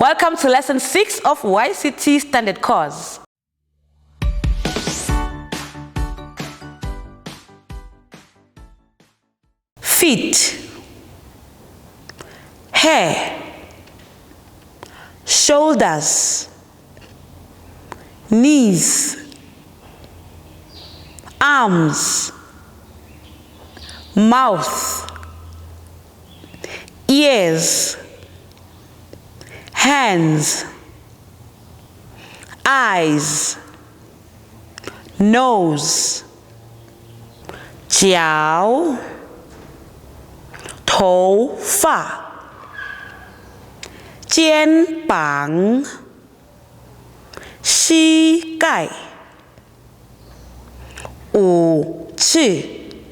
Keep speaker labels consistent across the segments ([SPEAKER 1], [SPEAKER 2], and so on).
[SPEAKER 1] Welcome to Lesson 6 of YCT Standard Course. Feet, hair, shoulders, knees, arms, mouth, ears, hands, eyes, nose, 脚，头发，肩膀，膝盖，武器，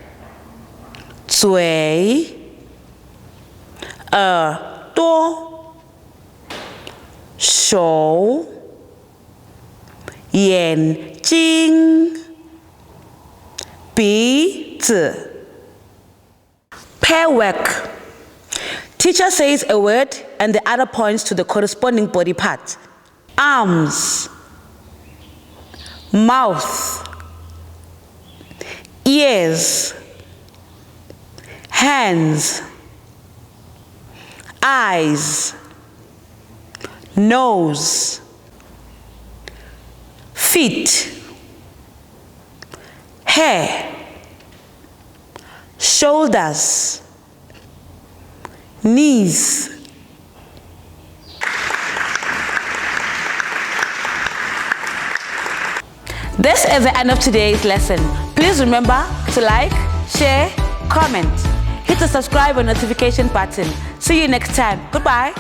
[SPEAKER 1] 嘴，耳朵，手，眼睛，鼻子。Pair work. Teacher says a word and the other points to the corresponding body part. Arms, mouth, ears, hands, eyes, nose, feet, hair, shoulders, knees. This is the end of today's lesson. Please remember to like, share, comment. Hit the subscribe and notification button. See you next time. Goodbye.